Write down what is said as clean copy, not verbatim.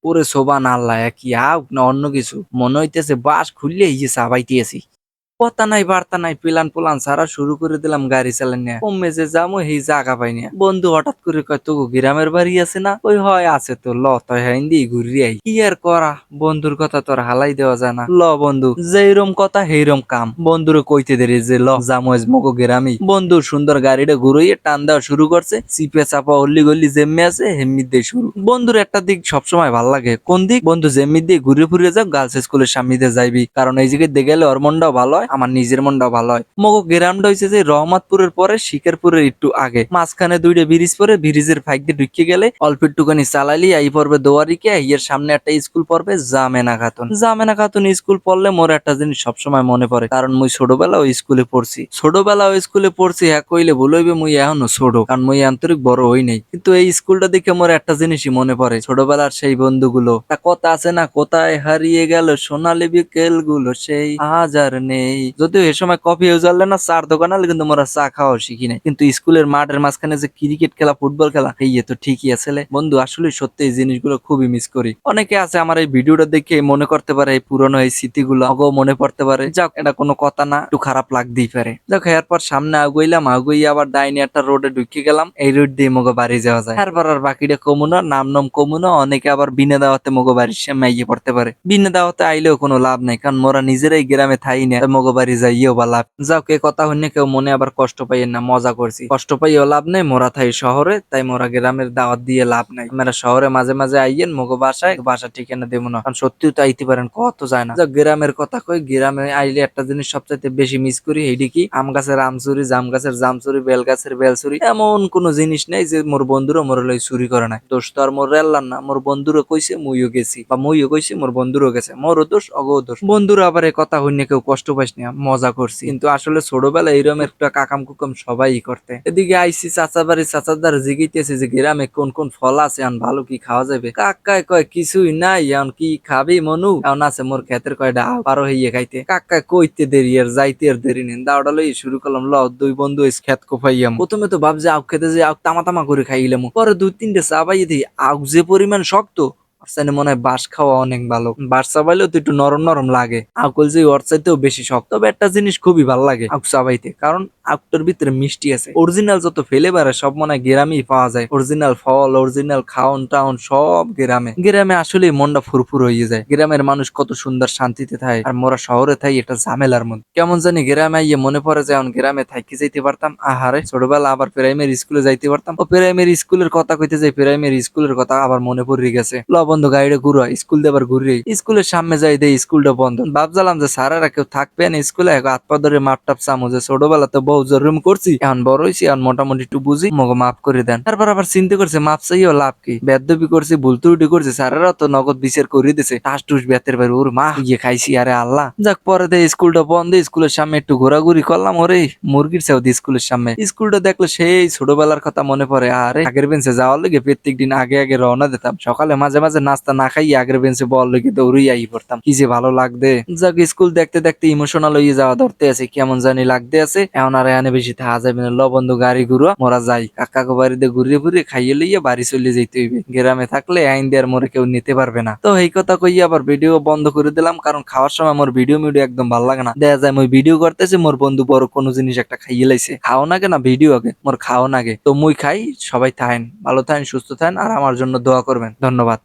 ওরে সোবান আল্লাহ কি আউক না অন্য কিছু মনে হইতেছে বাস খুললে এই যে চাবাইতেছি। কথা নাই বার্তা নাই প্লান পোলান সারা শুরু করে দিলাম গাড়ি চালান নিয়ে কমে যে যাবো এই জায়গা পাই না। বন্ধু হঠাৎ করে কয় তো গ্রামের বাড়ি আছে না? ওই হয় আছে তো ল তয় হিন্দি ঘুরি আই কি আর করা। বন্ধুর কথা তোর হালাই দেওয়া যায় না। ল বন্ধু যেইরম কথা সেইরম কাম। বন্ধুরে কইতে দেরি যে ল জামোজ মগো গ্রামই। বন্ধু সুন্দর গাড়িটা ঘুরাইয়ে টান দেওয়া শুরু করছে। চিপে চাপা অল্লি গল্লি যেমনি আছে হেমনি দিয়ে শুরু। বন্ধুর একটা দিক সবসময় ভাল লাগে, কোন দিক? বন্ধু যেমনি দিয়ে ঘুরে ফিরে যাও গার্লস স্কুলের সামনে দিয়ে যাইবি, কারণ এই জায়গায় দিয়ে গেলে ওর মনটাও ভালো হয়, আমার নিজের মনটাও ভালো হয়। মগো গ্রামটা হয়েছে যে রহমতপুরের পরে শিকারপুরের একটু আগে, মাঝখানে দুইটা ব্রিজ পরে ব্রিজের ফাইক দিয়ে ঢুকে গেলে অল্প একটুখানি চালাইলি এই পড়বে দোয়ারিকে, এর সামনে একটা স্কুল পড়বে জামেনা খাতুন। জামেনা খাতুন স্কুল পড়লে মোর একটা জিনিস সবসময় মনে পড়ে, কারণ মুই ছোটবেলা ওই স্কুলে পড়ছি। ছোটবেলা ওই স্কুলে পড়ছি হ্যাঁ কইলে ভুল হইবে, মুই এখনো ছোট, কারণ মুই আন্তরিক বড় হই নাই। কিন্তু এই স্কুলটা দেখে মোর একটা জিনিসই মনে পড়ে, ছোটবেলার সেই বন্ধুগুলো। তা কথা আছে না, কোথায় হারিয়ে গেল সোনালী বিকেল গুলো সেই আজ আর নেই। যদিও এ সময় কফি উজালে না চার দোকান আলে, কিন্তু মোরা চা খাওয়া শিখি নাই। কিন্তু স্কুলের মাঠের মাঝখানে যে ক্রিকেট খেলা ফুটবল খেলা এই তো ঠিকই আছে বন্ধু। আসলে সত্যি এই জিনিসগুলো খুবই মিস করি। অনেকে আছে আমার এই ভিডিওটা দেখে মনে করতে পারে এই পুরনো এই স্মৃতিগুলো আগেও মনে পড়তে পারে। যাক এটা কোনো কথা না, একটু খারাপ লাগতেই পারে। যাক এরপর সামনে আগুইলাম, আগুই আবার ডাইনি একটা রোডে ঢুকে গেলাম। এই রোড দিয়ে মগো বাড়ি যাওয়া যায়। এরপর আর বাকিটা কমুনা নাম কমুনা। অনেকে আবার বিনা দাওয়াতে মগো বাড়ির সামনে আইয়ে পড়তে পারে। বিনা দাওয়াতে আইলেও কোনো লাভ নাই, কারণ মোরা নিজেরাই গ্রামে থাই না, মগো বাড়ি যাইয়েও বা লাভ। যাক এ কথা হইলে কেউ মনে আবার কষ্ট পাইয়েন না, মজা করছি। কষ্ট পাইও লাভ নেই, মোরা থাই শহরে, তাই মোরা গ্রামের দাওয়াত দিয়ে লাভ নাই। আপনারা শহরে মাঝে মাঝে আইয়েন মগো বাসায়, বাসা ঠিকানা দেবো না, কারণ সত্যিও তো আইতে পারেন, কত যায় না। যাক গ্রামের কথা কই, গ্রামে আইলে একটা জিনিস সবচাইতে বেশি মিস করি, এইটি কি? আম গাছের আম চুরি, জাম গাছের জাম চুরি, বেল গাছের বেল চুরি। এমন কোন জিনিস নেই যে মোর বন্ধুরা মোর লই চুরি করে না। দোষ তো আর মোর রেললাম না, মোর বন্ধুরও কইছে মুইও গেছি, বা মুইও কইছি মোর বন্ধুরও গেছে, মোরও দোষ অগো দোষ। বন্ধুরা আবার এই কথা হইনে কেউ কষ্ট পাইস না, মজা করছি। কিন্তু আসলে ছোটবেলায় এইরকম একটা কাকাম কুকাম সবাই করতে। এদিকে আইসি চাচা বাড়ি, চাচাদার জিগিতেছে যে গ্রামে কোন কোন ফল আছে, এখন ভালো কি খাওয়া যাবে। কাকায় কয় কিছুই নাই, এখন কি খাবি মনু? এখন আছে মোর ক্ষেতের কয়টা আও, পারো হইয়ে খাইতে। কাকায় কইতে দেরি আর যাইতে আর দেরি নেই, দাওড়া লই শুরু করলাম। ল দুই বন্ধু ক্ষেত কোপাইয়াম। প্রথমে তো ভাবছি আখ খেতে যে আখ তামা তামা করে খাইলাম, পরে দুই তিনটে চা পাইয়ে দিই। আখ যে পরিমাণ শক্ত, মনে হয় বাঁশ খাওয়া অনেক ভালো। বাঁশ চাবাইলেও তো একটু নরম নরম লাগে, আকুল যে ওর চাইতেও বেশি শক্ত। তবে একটা জিনিস খুবই ভালো লাগে আখ চাবাইতে, কারণ আখটার ভিতরে মিষ্টি আছে। অরিজিনাল যত ফ্লেভার সব মনে হয় গ্রামেই পাওয়া যায়। অরিজিনাল ফল, অরিজিনাল খাওন টাউন সব গ্রামে। গ্রামে আসলে মনটা ফুরফুর হয়ে যায়। গ্রামের মানুষ কত সুন্দর শান্তিতে থাকে, আর মোরা শহরে থাই এটা ঝামেলার মধ্যে। কেমন জানি গ্রামে আইয়ে মনে পড়ে যে গ্রামে থাকি যাইতে পারতাম। আহারে ছোটবেলা আবার প্রাইমারি স্কুলে যাইতে পারতাম। ও প্রাইমারি স্কুলের কথা কইতে যাই, প্রাইমারি স্কুলের কথা আবার মনে পড়ে গেছে। ল বন্ধু গাড়িটা ঘুরো, স্কুল দিয়ে আবার ঘুরে স্কুলের সামনে যাই দেই স্কুলটা বন্ধ। ভাবছিলাম যে স্যারেরা কেউ থাকবে না স্কুলে, হাত পা ধরে মাপ টাপ চামো যে ছোটবেলা তো বহু জরুম করছি, এখন বড় হয়েছি, এখন মোটামুটি একটু বুঝি, মগো মাফ করে দেন। তারপর আবার চিন্তা করছে মাপ চাইও লাভ কি, বেদবি করছি, ভুল ত্রুটি করছে, স্যারেরা তো নগদ বিচার করে দিছে, টাস টুস বেতের বাইরে। ওর মা ইয়ে খাইছি, আরে আল্লাহ। যাক পরে দেয় স্কুলটা বন্ধ, স্কুলের সামনে একটু ঘোরাঘুরি করলাম। ওরে মুরগির চাও স্কুলের সামনে। স্কুলটা দেখলে সেই ছোটবেলার কথা মনে পড়ে। আরে আগের বেঞ্চে যাওয়ার লেগে প্রত্যেক দিন আগে আগে রওনা দিতাম। সকালে মাঝে মাঝে নাস্তা না খাই আগের বেঞ্চে বল লেগে দৌড়ই আই পড়তাম, কি যে ভালো লাগবে। যাক স্কুল দেখতে দেখতে ইমোশনাল হয়ে যাওয়া ধরতে আছে, কেমন জানি লাগতে আছে। এখন আর এখানে বেশি থাকা যাবে না। ল বন্ধু গাড়ি ঘুরো, মোরা যাই কাকাকে বাড়িতে ঘুরিয়ে ঘুরিয়ে খাইয়ে লইয়া বাড়ি চলে যেতে হইবে। গ্রামে থাকলে আইন দেওয়ার মোরে কেউ নিতে পারবে না। তো এই কথা কইয়া আবার ভিডিও বন্ধ করে দিলাম, কারণ খাওয়ার সময় মোর ভিডিও একদম ভালো লাগে না। দেখা যায় মই ভিডিও করতেছি, মোর বন্ধু বড় কোনো জিনিস একটা খাইয়ে লাইছে। খাও নাগে না ভিডিও আগে, মোর খাও নাগে। তো মুই খাই, সবাই থাকেন ভালো, থাকেন সুস্থ থাকেন, আর আমার জন্য দোয়া করবেন। ধন্যবাদ।